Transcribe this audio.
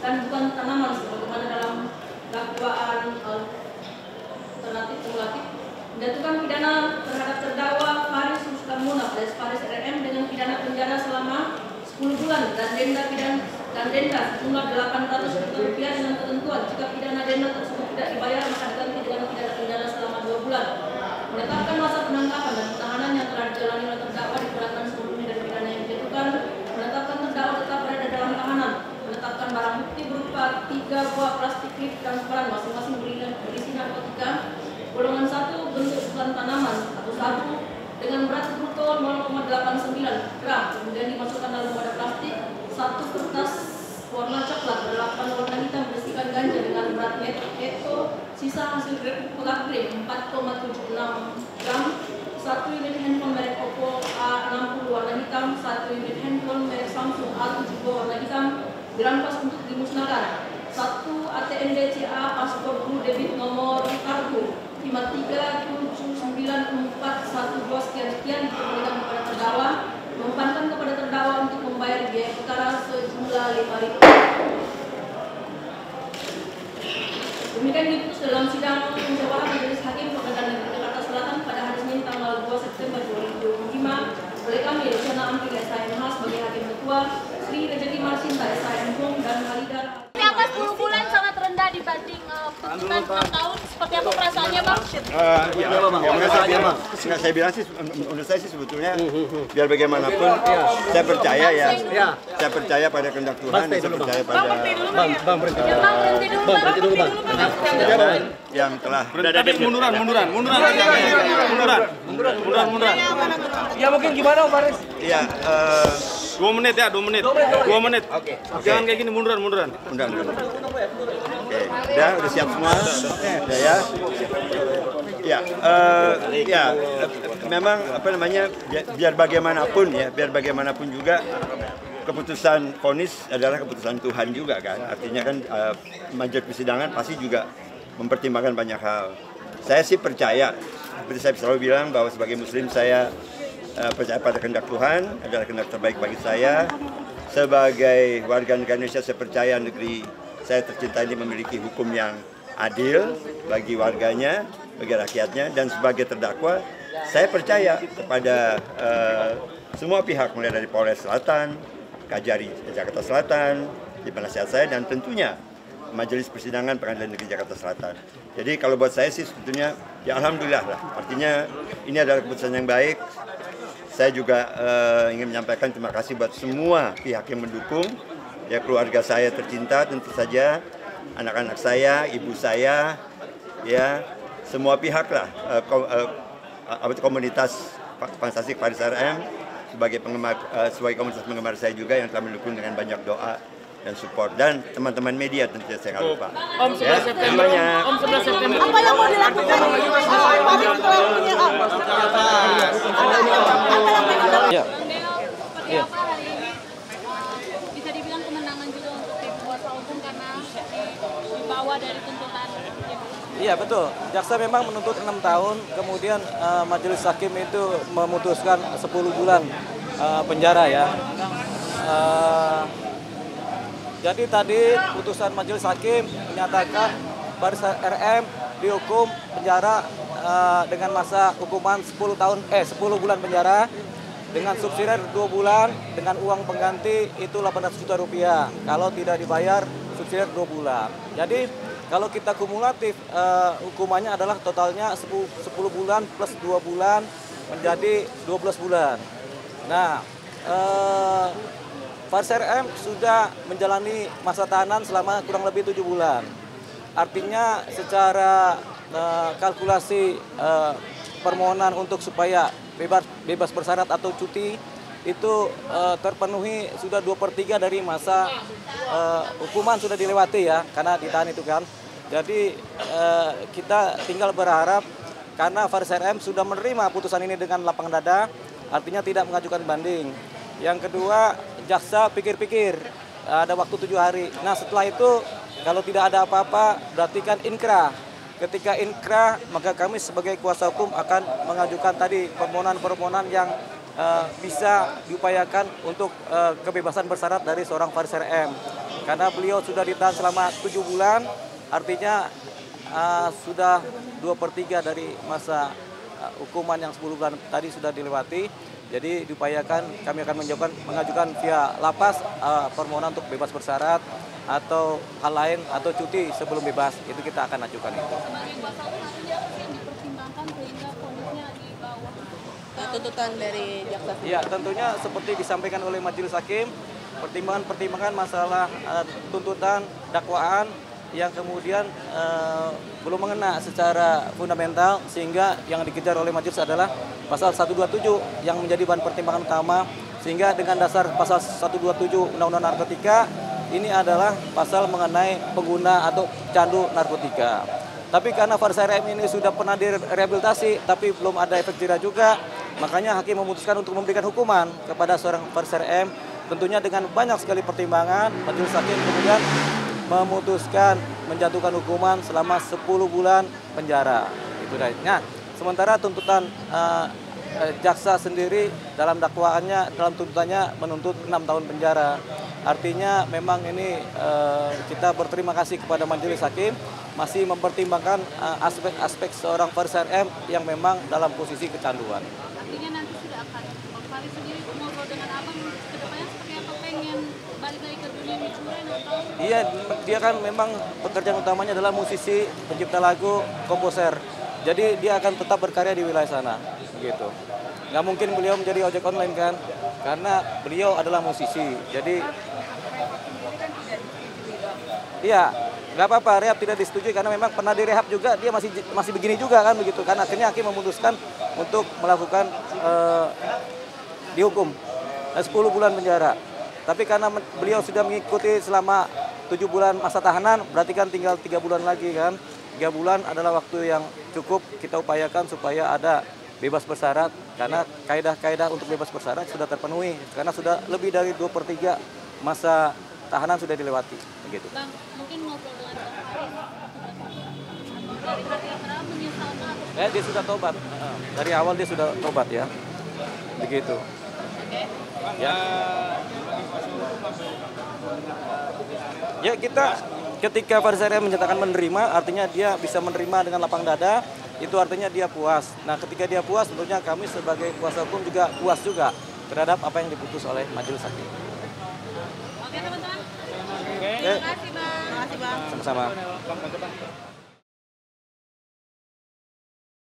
dan bukan tanaman sebagaimana dalam dakwaan alternatif kumulatif. Menjatuhkan pidana terhadap terdakwa Faris Rustam Munaf alias Faris RM dengan pidana penjara selama 10 bulan dan denda sejumlah Rp800 dengan ketentuan jika pidana denda tersebut tidak dibayar maka diganti dengan pidana penjara selama 2 bulan. Menetapkan masa penangkapan dan penahanan yang telah dijalani oleh terdakwa dikenakan sebelumnya dari pidana yang dijatuhkan. Menetapkan terdakwa tetap berada dalam tahanan. Menetapkan barang bukti berupa 3 buah plastik klip transparan masing-masing berisi narkotika golongan 1 bentuk bukan tanaman atau sabu dengan berat bruto 0,89 gram, kemudian dimasukkan dalam wadah plastik. 1 kertas warna coklat berlapang warna hitam berisikan ganja dengan berat neto sisa hasil pengaprim 4,76 gram. 1 unit handphone merek Oppo A60 warna hitam, 1 unit handphone merek Samsung A70 warna hitam dirampas untuk dimusnahkan. 1 ATM DCA paspor blue debit nomor kartu 5379412 sekian dikembalikan kepada terdakwa. Membebankan kepada terdakwa untuk membayar biaya perkara sejumlah Rp5.000. Demikian diputus dalam sidang musyawarah Majelis Hakim Pengadilan Negeri Jakarta Selatan pada hari Senin tanggal 2 September 2025 oleh kami Luciana Ampil SHMH sebagai Hakim Ketua, Sri Rejeki Marsinta SHM dan Halidar. Kenapa 10 bulan sangat rendah dibanding tuntutan 6 tahun? Seperti apa perasaannya, Bang? Saya bilang sih, menurut saya sih sebetulnya biar bagaimanapun saya percaya saya percaya pada kehendak Tuhan, saya percaya pada yang telah munduran. Ya mungkin gimana Om Faris? Iya, 2 menit ya, 2 menit. 2 menit. Oke. Jangan kayak gini munduran. Oke, udah siap semua? Udah ya? Memang apa namanya, biar bagaimanapun juga keputusan vonis adalah keputusan Tuhan juga kan. Artinya kan majelis persidangan pasti juga mempertimbangkan banyak hal. Saya sih percaya, seperti saya selalu bilang bahwa sebagai Muslim saya percaya pada kehendak Tuhan adalah kehendak terbaik bagi saya. Sebagai warga negara Indonesia, saya percaya negeri saya tercinta ini memiliki hukum yang adil bagi warganya, bagi rakyatnya, dan sebagai terdakwa, saya percaya kepada semua pihak, mulai dari Polres Selatan, Kajari Jakarta Selatan, di penasihat saya, dan tentunya Majelis Persidangan Pengadilan Negeri Jakarta Selatan. Jadi kalau buat saya sih sebetulnya ya alhamdulillah lah. Artinya ini adalah keputusan yang baik. Saya juga ingin menyampaikan terima kasih buat semua pihak yang mendukung. Ya, keluarga saya tercinta tentu saja, anak-anak saya, ibu saya, ya semua pihak lah, komunitas Fanstastik Faris RM sebagai komunitas penggemar saya juga yang telah mendukung dengan banyak doa dan support, dan teman-teman media tentu saja saya nggak lupa. Om 11 September. Om 11 September. Apa yang mau dilakukan? Ya. Seperti apa hari ini? Bisa dibilang kemenangan juga untuk tim kuasa hukum karena dibawa dari tuntutan. Iya betul, jaksa memang menuntut 6 tahun, kemudian majelis hakim itu memutuskan 10 bulan penjara ya. Jadi tadi putusan majelis hakim menyatakan Faris RM dihukum penjara dengan masa hukuman 10 bulan penjara dengan subsidiar 2 bulan dengan uang pengganti itu 800 juta rupiah. Kalau tidak dibayar subsidiar 2 bulan. Jadi kalau kita kumulatif hukumannya adalah totalnya 10 bulan plus 2 bulan menjadi 12 bulan. Nah, Faris RM sudah menjalani masa tahanan selama kurang lebih 7 bulan. Artinya secara kalkulasi permohonan untuk supaya bebas bersyarat atau cuti itu terpenuhi sudah 2/3 dari masa hukuman sudah dilewati ya, karena ditahan itu kan. Jadi kita tinggal berharap karena Faris RM sudah menerima putusan ini dengan lapang dada, artinya tidak mengajukan banding. Yang kedua, jaksa pikir-pikir, ada waktu 7 hari. Nah setelah itu kalau tidak ada apa-apa berarti kan inkrah. Ketika inkrah maka kami sebagai kuasa hukum akan mengajukan tadi permohonan-permohonan yang bisa diupayakan untuk kebebasan bersyarat dari seorang Faris RM. karena beliau sudah ditahan selama 7 bulan, artinya sudah 2/3 dari masa hukuman yang 10 bulan tadi sudah dilewati. Jadi diupayakan kami akan mengajukan via lapas permohonan untuk bebas bersyarat atau hal lain atau cuti sebelum bebas, itu kita akan ajukan itu. Sebagai kuasa hukum artinya apa sih yang dipertimbangkan sehingga vonisnya di bawah tuntutan dari jaksa? Ya, tentunya seperti disampaikan oleh majelis hakim, pertimbangan masalah tuntutan dakwaan yang kemudian belum mengena secara fundamental, sehingga yang dikejar oleh majelis adalah pasal 127 yang menjadi bahan pertimbangan utama, sehingga dengan dasar pasal 127 Undang-Undang Narkotika ini adalah pasal mengenai pengguna atau candu narkotika. Tapi karena Faris RM ini sudah pernah direhabilitasi tapi belum ada efek jerah juga, makanya hakim memutuskan untuk memberikan hukuman kepada seorang Faris RM. Tentunya dengan banyak sekali pertimbangan, majelis hakim kemudian memutuskan menjatuhkan hukuman selama 10 bulan penjara. Itu nah, sementara tuntutan jaksa sendiri dalam dakwaannya, dalam tuntutannya menuntut 6 tahun penjara. Artinya memang ini kita berterima kasih kepada majelis hakim masih mempertimbangkan aspek-aspek seorang Faris RM yang memang dalam posisi kecanduan. Artinya nanti sudah akan Faris sendiri ngobrol dengan abang kedepannya seperti apa, pengen balik lagi ke dunia mencuri atau? Iya, dia kan memang pekerjaan utamanya adalah musisi, pencipta lagu, komposer. Jadi dia akan tetap berkarya di wilayah sana, gitu. Nggak mungkin beliau menjadi ojek online kan, karena beliau adalah musisi. Jadi, iya, nggak apa-apa, rehab tidak disetujui karena memang pernah direhab juga, dia masih begini juga kan begitu. Karena akhirnya hakim memutuskan untuk melakukan dihukum 10 bulan penjara. Tapi karena beliau sudah mengikuti selama 7 bulan masa tahanan, berarti kan tinggal 3 bulan lagi kan. 3 bulan adalah waktu yang cukup kita upayakan supaya ada bebas bersyarat, karena kaedah-kaedah untuk bebas bersyarat sudah terpenuhi, karena sudah lebih dari 2/3 masa tahanan sudah dilewati. Begitu. Bang, mungkin ngobrol dengan Bang Faris dari hati yang pernah menyesalkan. Dia sudah tobat. Dari awal dia sudah tobat ya. Begitu. Ya. Ya, kita ketika Faris RM menyatakan menerima, artinya dia bisa menerima dengan lapang dada, itu artinya dia puas. Nah, ketika dia puas, tentunya kami sebagai kuasa hukum juga puas juga terhadap apa yang diputus oleh majelis hakim. Oke, teman-teman. Oke. Terima kasih, Bang. Terima kasih, Bang. Sama-sama.